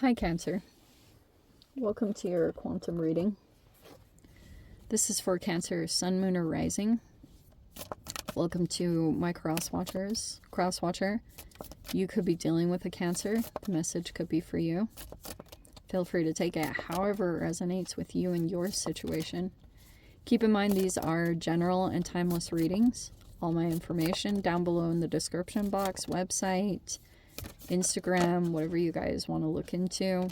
Hi Cancer. Welcome to your quantum reading. This is for Cancer, Sun, Moon, or Rising. Welcome to my crosswatcher. You could be dealing with a Cancer. The message could be for you. Feel free to take it however it resonates with you and your situation. Keep in mind these are general and timeless readings. All my information down below in the description box, website, Instagram, whatever you guys want to look into.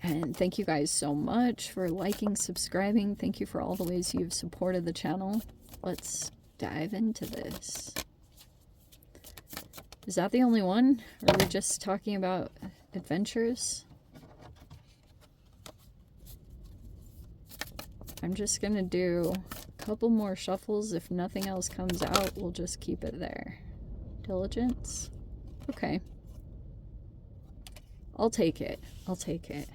And thank you guys so much for liking, subscribing. Thank you for all the ways you've supported the channel. Let's dive into this. Is that the only one? Or are we just talking about adventures? I'm just gonna do a couple more shuffles. If nothing else comes out, we'll just keep it there. Diligence. Okay. I'll take it. I'll take it.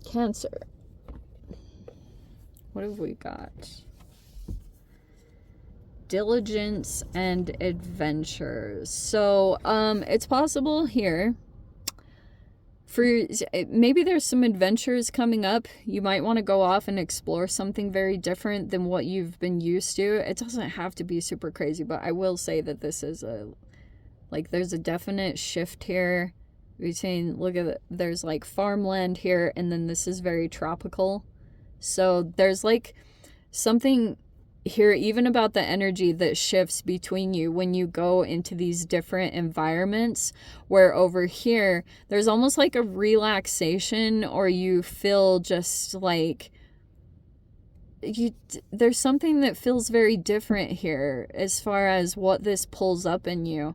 Cancer. What have we got? Diligence and adventures. So, it's possible here for maybe there's some adventures coming up. You might want to go off and explore something very different than what you've been used to. It doesn't have to be super crazy, but I will say that this is there's a definite shift here between, look at it, there's like farmland here, and then this is very tropical. So there's like something here even about the energy that shifts between you when you go into these different environments, where over here there's almost like a relaxation, or you feel just like there's something that feels very different here as far as what this pulls up in you.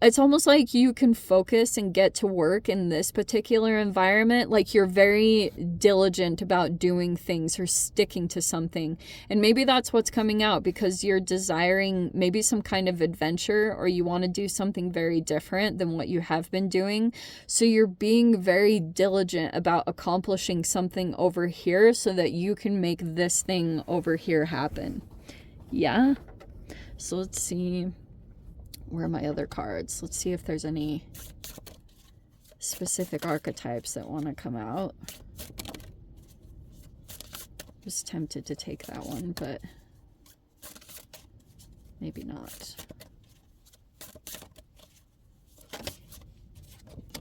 It's almost like you can focus and get to work in this particular environment. Like you're very diligent about doing things or sticking to something. And maybe that's what's coming out because you're desiring maybe some kind of adventure, or you want to do something very different than what you have been doing. So you're being very diligent about accomplishing something over here so that you can make this thing over here happen. Yeah? So let's see. Where are my other cards? Let's see if there's any specific archetypes that want to come out. I was tempted to take that one, but maybe not.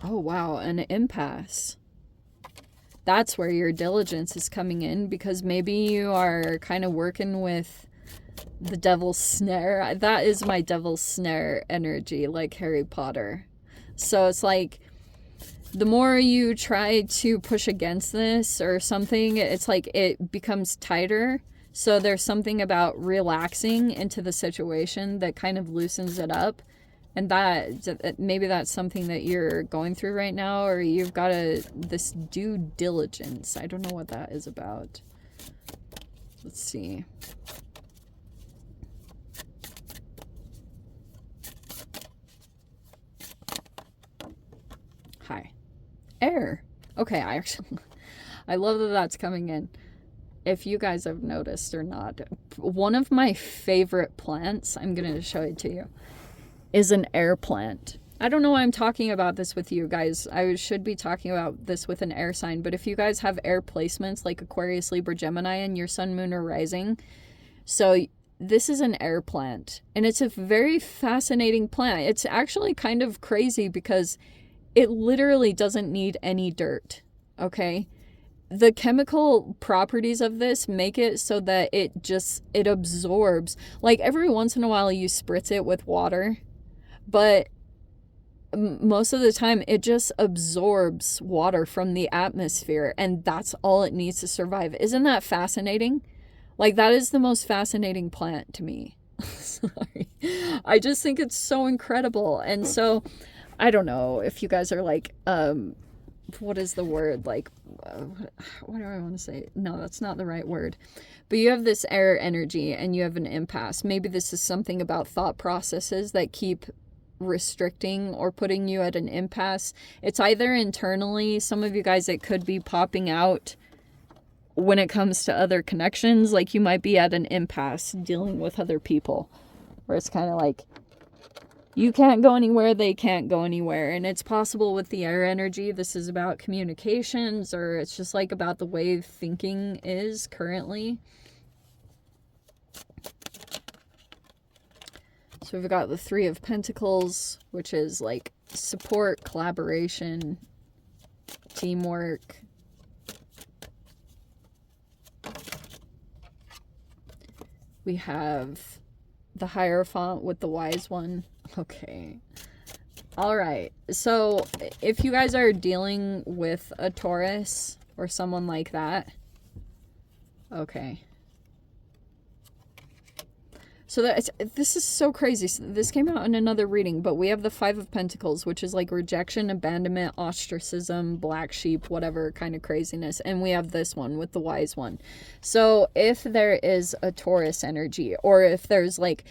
Oh, wow, an impasse. That's where your diligence is coming in, because maybe you are kind of working with the devil's snare. That is my devil's snare energy, like Harry Potter. So it's like the more you try to push against this or something, it's like it becomes tighter. So there's something about relaxing into the situation that kind of loosens it up. And that maybe that's something that you're going through right now, or you've got this due diligence. I don't know what that is about. Let's see. Hi. Air. Okay, I love that that's coming in. If you guys have noticed or not, one of my favorite plants, I'm going to show it to you, is an air plant. I don't know why I'm talking about this with you guys. I should be talking about this with an air sign, but if you guys have air placements like Aquarius, Libra, Gemini in your sun, moon, or rising, so this is an air plant, and it's a very fascinating plant. It's actually kind of crazy because it literally doesn't need any dirt, okay? The chemical properties of this make it so that it absorbs. Like every once in a while you spritz it with water, but most of the time it just absorbs water from the atmosphere, and that's all it needs to survive. Isn't that fascinating? Like that is the most fascinating plant to me. Sorry. I just think it's so incredible. And so I don't know if you guys are like, what is the word? Like, what do I want to say? No, that's not the right word. But you have this air energy and you have an impasse. Maybe this is something about thought processes that keep restricting or putting you at an impasse. It's either internally, some of you guys, it could be popping out when it comes to other connections. Like you might be at an impasse dealing with other people, where it's kind of like, You can't go anywhere, they can't go anywhere. And it's possible with the air energy, this is about communications, or it's just like about the way thinking is currently. So we've got the Three of Pentacles, which is like support, collaboration, teamwork. We have the Hierophant with the Wise One. Okay. All right. So if you guys are dealing with a Taurus or someone like that. Okay. So this is so crazy. So this came out in another reading, but we have the Five of Pentacles, which is like rejection, abandonment, ostracism, black sheep, whatever kind of craziness. And we have this one with the Wise One. So if there is a Taurus energy, or if there's like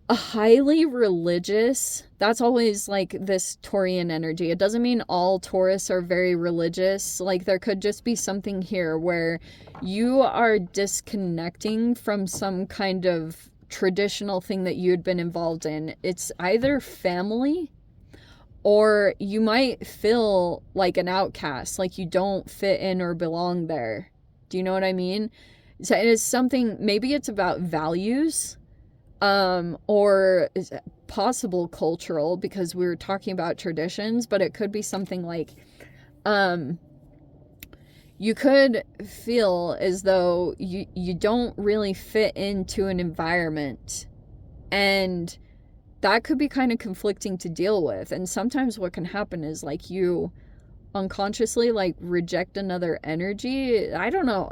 a highly religious, that's always like this Taurian energy. It doesn't mean all Taurus are very religious. Like there could just be something here where you are disconnecting from some kind of traditional thing that you'd been involved in. It's either family, or you might feel like an outcast, like you don't fit in or belong there. Do you know what I mean? So it is something, maybe it's about values, or is it possible cultural, because we were talking about traditions, but it could be something like, you could feel as though you don't really fit into an environment, and that could be kind of conflicting to deal with. And sometimes what can happen is like you unconsciously like reject another energy. I don't know.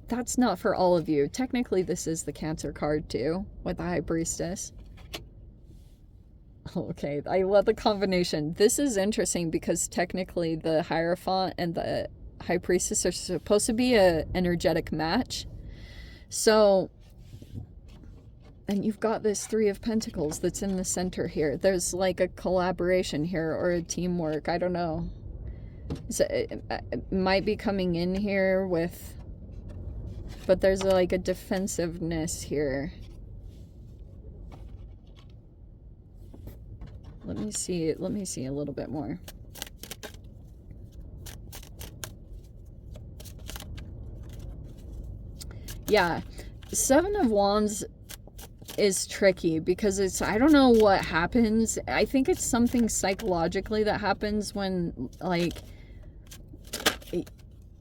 That's not for all of you. Technically, this is the Cancer card too, with the High Priestess. Okay, I love the combination. This is interesting because technically the Hierophant and the High Priestess are supposed to be a energetic match. So, and you've got this Three of Pentacles that's in the center here. There's like a collaboration here, or a teamwork. I don't know. So it might be coming in here with, but there's like a defensiveness here. Let me see a little bit more. Yeah, Seven of Wands is tricky because it's, I don't know what happens. I think it's something psychologically that happens when, like,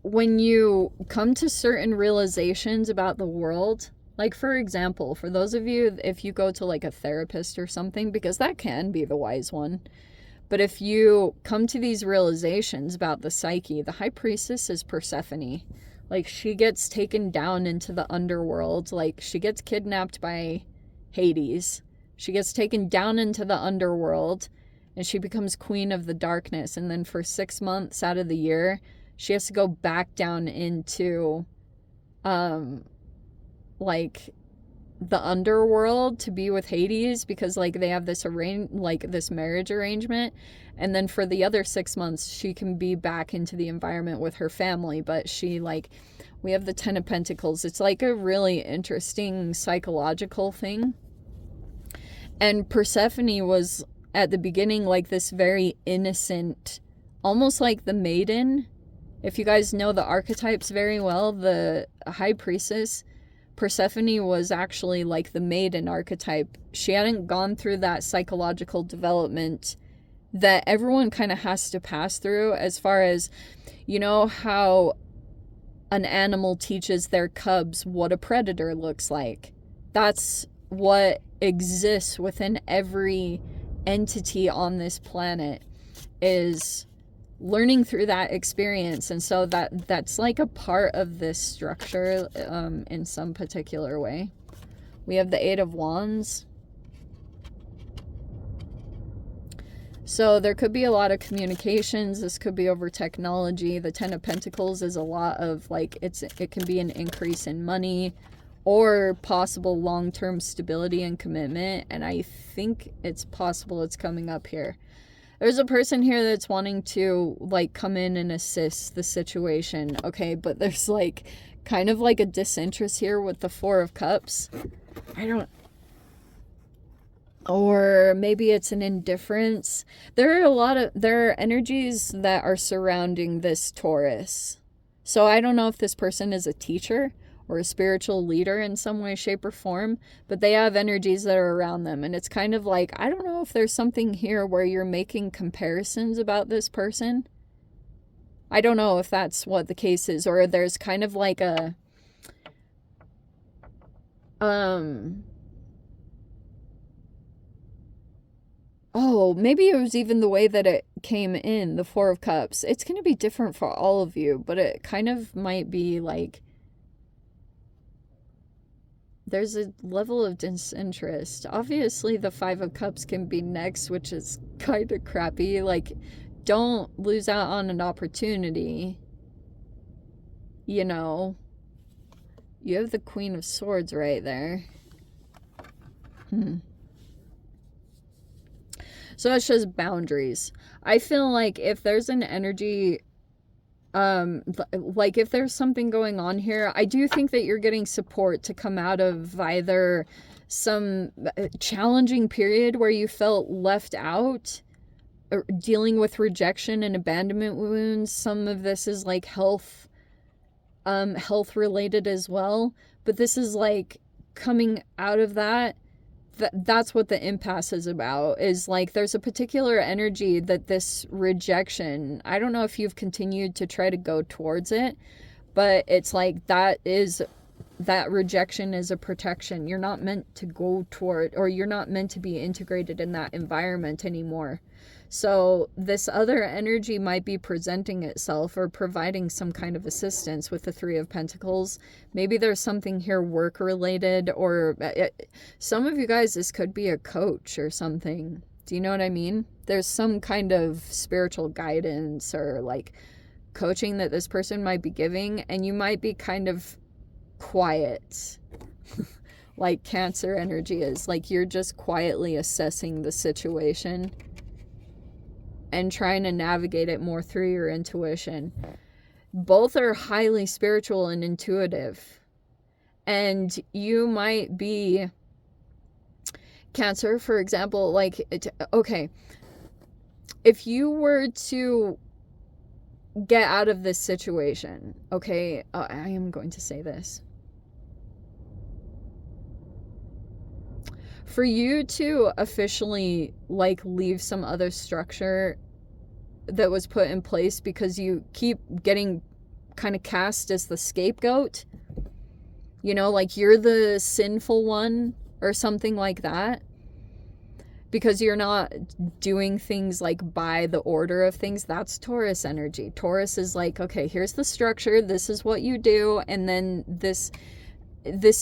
when you come to certain realizations about the world. Like, for example, for those of you, if you go to like a therapist or something, because that can be the Wise One, but if you come to these realizations about the psyche, the High Priestess is Persephone. Like, she gets taken down into the underworld. Like, she gets kidnapped by Hades. She gets taken down into the underworld, and she becomes queen of the darkness. And then for 6 months out of the year, she has to go back down into, like, the underworld to be with Hades, because, like, they have this this marriage arrangement. And then for the other 6 months, she can be back into the environment with her family. But she, like, we have the Ten of Pentacles. It's like a really interesting psychological thing. And Persephone was at the beginning like this very innocent, almost like the maiden. If you guys know the archetypes very well, the High Priestess, Persephone was actually like the maiden archetype. She hadn't gone through that psychological development that everyone kind of has to pass through, as far as, you know, how an animal teaches their cubs what a predator looks like. That's what exists within every entity on this planet, is learning through that experience. And so that's like a part of this structure, in some particular way. We have the Eight of Wands. So there could be a lot of communications. This could be over technology. The Ten of Pentacles is a lot of like, it can be an increase in money or possible long-term stability and commitment. And I think it's possible it's coming up here. There's a person here that's wanting to like come in and assist the situation. Okay, but there's like kind of like a disinterest here with the Four of Cups. or maybe it's an indifference. There are energies that are surrounding this Taurus. So I don't know if this person is a teacher or a spiritual leader in some way, shape, or form, but they have energies that are around them. And it's kind of like, I don't know if there's something here where you're making comparisons about this person. I don't know if that's what the case is, or there's kind of like a, oh, maybe it was even the way that it came in, the Four of Cups. It's going to be different for all of you, but it kind of might be like there's a level of disinterest. Obviously, the Five of Cups can be next, which is kind of crappy. Like, don't lose out on an opportunity. You know, you have the Queen of Swords right there. So it's just boundaries. I feel like if there's an energy, like if there's something going on here, I do think that you're getting support to come out of either some challenging period where you felt left out, or dealing with rejection and abandonment wounds. Some of this is like health related as well. But this is like coming out of that. That's what the impasse is about, is like there's a particular energy that this rejection, I don't know if you've continued to try to go towards it, but it's like that rejection is a protection. You're not meant to go toward, or you're not meant to be integrated in that environment anymore. So this other energy might be presenting itself or providing some kind of assistance with the Three of Pentacles. Maybe there's something here work related, or some of you guys, this could be a coach or something. Do you know what I mean? There's some kind of spiritual guidance or like coaching that this person might be giving, and you might be kind of quiet. Like Cancer energy is like you're just quietly assessing the situation and trying to navigate it more through your intuition. Both are highly spiritual and intuitive. And you might be Cancer, for example, like, okay, if you were to get out of this situation, okay, I am going to say this. For you to officially like leave some other structure that was put in place because you keep getting kind of cast as the scapegoat, you know, like you're the sinful one or something like that, because you're not doing things like by the order of things. That's Taurus energy. Taurus is like, okay, here's the structure, this is what you do, and then this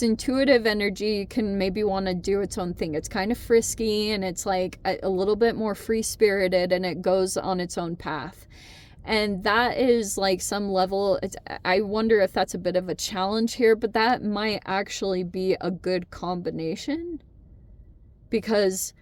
intuitive energy can maybe want to do its own thing. It's kind of frisky, and it's like a little bit more free-spirited, and it goes on its own path. And that is like some level, I wonder if that's a bit of a challenge here, but that might actually be a good combination, because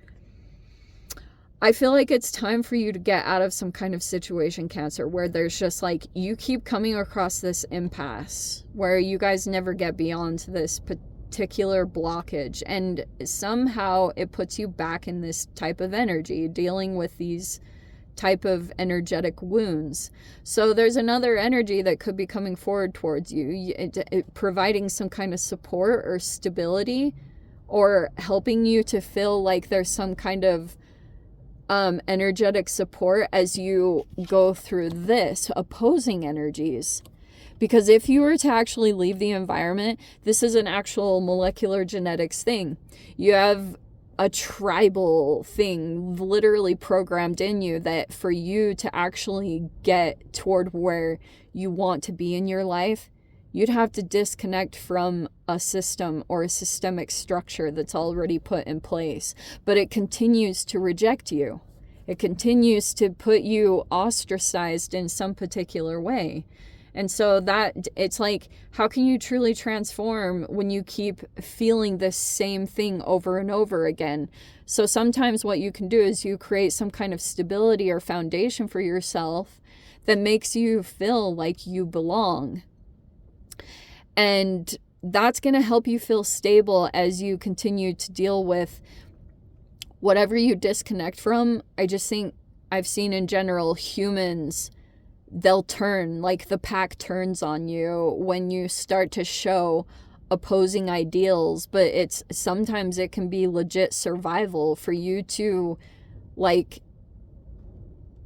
I feel like it's time for you to get out of some kind of situation, Cancer, where there's just like, you keep coming across this impasse where you guys never get beyond this particular blockage. And somehow it puts you back in this type of energy, dealing with these type of energetic wounds. So there's another energy that could be coming forward towards you, providing some kind of support or stability, or helping you to feel like there's some kind of energetic support as you go through this opposing energies. Because if you were to actually leave the environment, this is an actual molecular genetics thing. You have a tribal thing literally programmed in you that for you to actually get toward where you want to be in your life, you'd have to disconnect from a system or a systemic structure that's already put in place. But it continues to reject you. It continues to put you ostracized in some particular way. And so that, it's like, how can you truly transform when you keep feeling the same thing over and over again? So sometimes what you can do is you create some kind of stability or foundation for yourself that makes you feel like you belong. And that's going to help you feel stable as you continue to deal with whatever you disconnect from, I just think I've seen in general humans, they'll turn, like the pack turns on you when you start to show opposing ideals, but it's sometimes it can be legit survival for you to like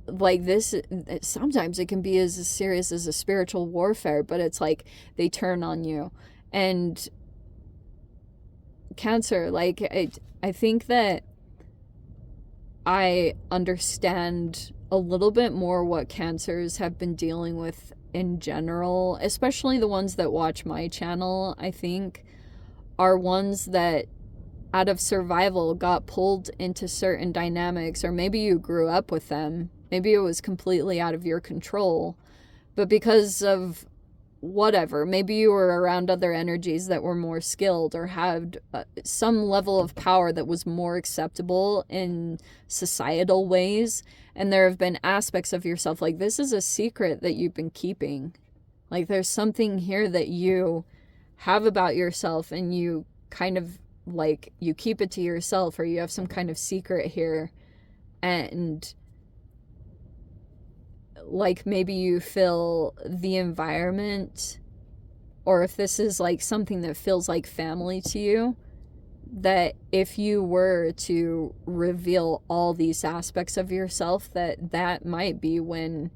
this. Sometimes it can be as serious as a spiritual warfare, but it's like they turn on you. And Cancer, like I think that I understand a little bit more what Cancers have been dealing with in general, especially the ones that watch my channel, I think, are ones that out of survival got pulled into certain dynamics, or maybe you grew up with them. Maybe it was completely out of your control, but because of whatever, maybe you were around other energies that were more skilled or had some level of power that was more acceptable in societal ways, and there have been aspects of yourself, like this is a secret that you've been keeping, like there's something here that you have about yourself and you kind of like you keep it to yourself, or you have some kind of secret here, and like maybe you feel the environment, or if this is like something that feels like family to you, that if you were to reveal all these aspects of yourself, that might be when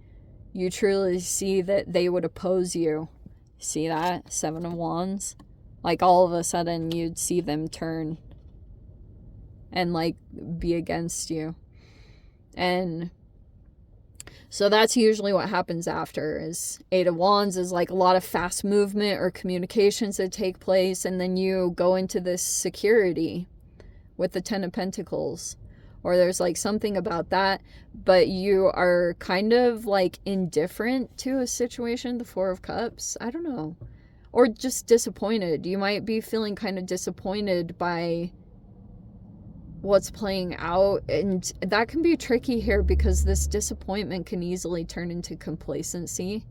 you truly see that they would oppose you. See that? 7 of Wands? Like all of a sudden you'd see them turn and like be against you. And so that's usually what happens after, is 8 of Wands is like a lot of fast movement or communications that take place, and then you go into this security with the 10 of Pentacles, or there's like something about that, but you are kind of like indifferent to a situation, the 4 of Cups, I don't know, or just disappointed. You might be feeling kind of disappointed by what's playing out, and that can be tricky here because this disappointment can easily turn into complacency.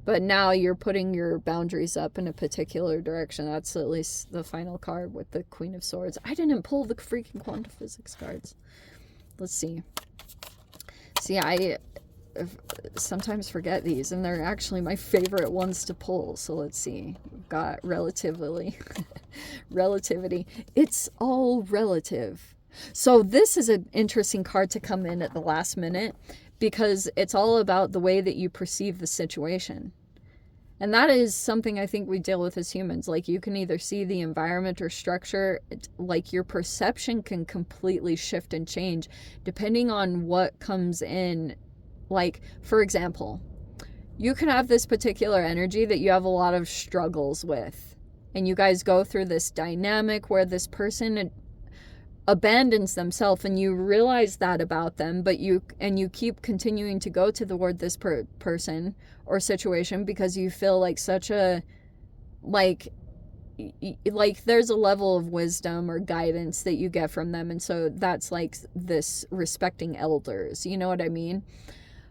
But now you're putting your boundaries up in a particular direction. That's at least the final card with the Queen of Swords. I didn't pull the freaking quantum physics cards. Let's see. See, I sometimes forget these, and they're actually my favorite ones to pull. So let's see. We've got relativity. It's all relative. So this is an interesting card to come in at the last minute, because it's all about the way that you perceive the situation. And that is something I think we deal with as humans. Like, you can either see the environment or structure, like your perception can completely shift and change depending on what comes in. Like, for example, you can have this particular energy that you have a lot of struggles with, and you guys go through this dynamic where this person abandons themselves, and you realize that about them, but you keep continuing to go toward this person or situation because you feel like such a like there's a level of wisdom or guidance that you get from them, and so that's like this respecting elders, you know what I mean?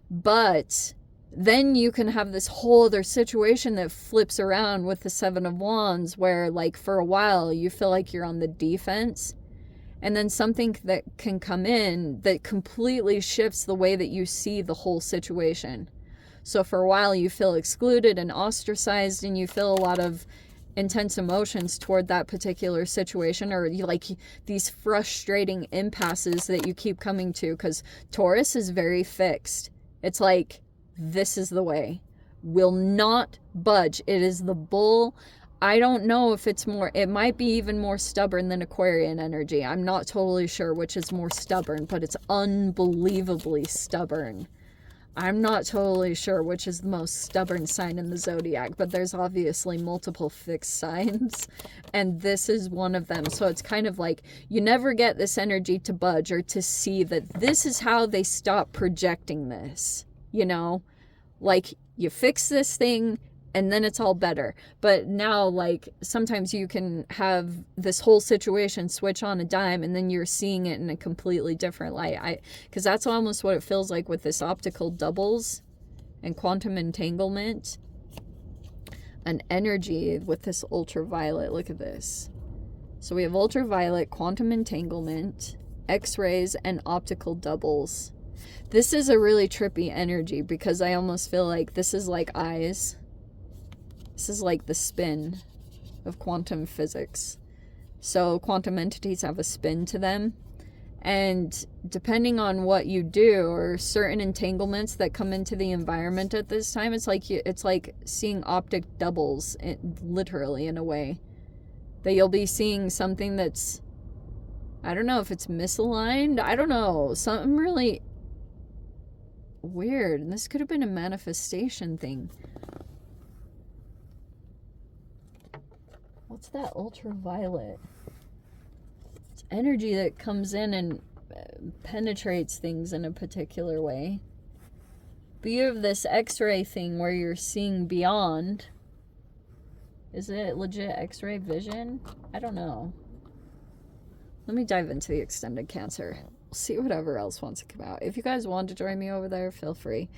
But then you can have this whole other situation that flips around with the 7 of Wands, where like for a while you feel like you're on the defense, and then something that can come in that completely shifts the way that you see the whole situation. So for a while you feel excluded and ostracized, and you feel a lot of intense emotions toward that particular situation, or you like these frustrating impasses that you keep coming to, because Taurus is very fixed. It's like, this is the way. Will not budge. It is the bull. I don't know if it's more, it might be even more stubborn than Aquarian energy. I'm not totally sure which is more stubborn, but it's unbelievably stubborn. I'm not totally sure which is the most stubborn sign in the zodiac, but there's obviously multiple fixed signs, and this is one of them. So it's kind of like you never get this energy to budge or to see that this is how they stop projecting this, you know? Like, you fix this thing and then it's all better. But now, like, sometimes you can have this whole situation switch on a dime, and then you're seeing it in a completely different light. Because that's almost what it feels like with this optical doubles and quantum entanglement. An energy with this ultraviolet. Look at this. So we have ultraviolet, quantum entanglement, X-rays, and optical doubles. This is a really trippy energy because I almost feel like this is like eyes. This is like the spin of quantum physics. So quantum entities have a spin to them. And depending on what you do, or certain entanglements that come into the environment at this time, it's like seeing optic doubles, literally, in a way. That you'll be seeing something that's, I don't know if it's misaligned. I don't know. Something really weird. And this could have been a manifestation thing. What's that ultraviolet? It's energy that comes in and penetrates things in a particular way. But you have this X-ray thing where you're seeing beyond. Is it legit X-ray vision? I don't know. Let me dive into the extended Cancer. See whatever else wants to come out. If you guys want to join me over there, feel free.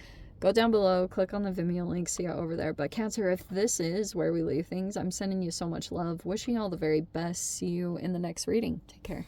Go down below, click on the Vimeo link, see you over there. But Cancer, if this is where we leave things, I'm sending you so much love. Wishing you all the very best. See you in the next reading. Take care.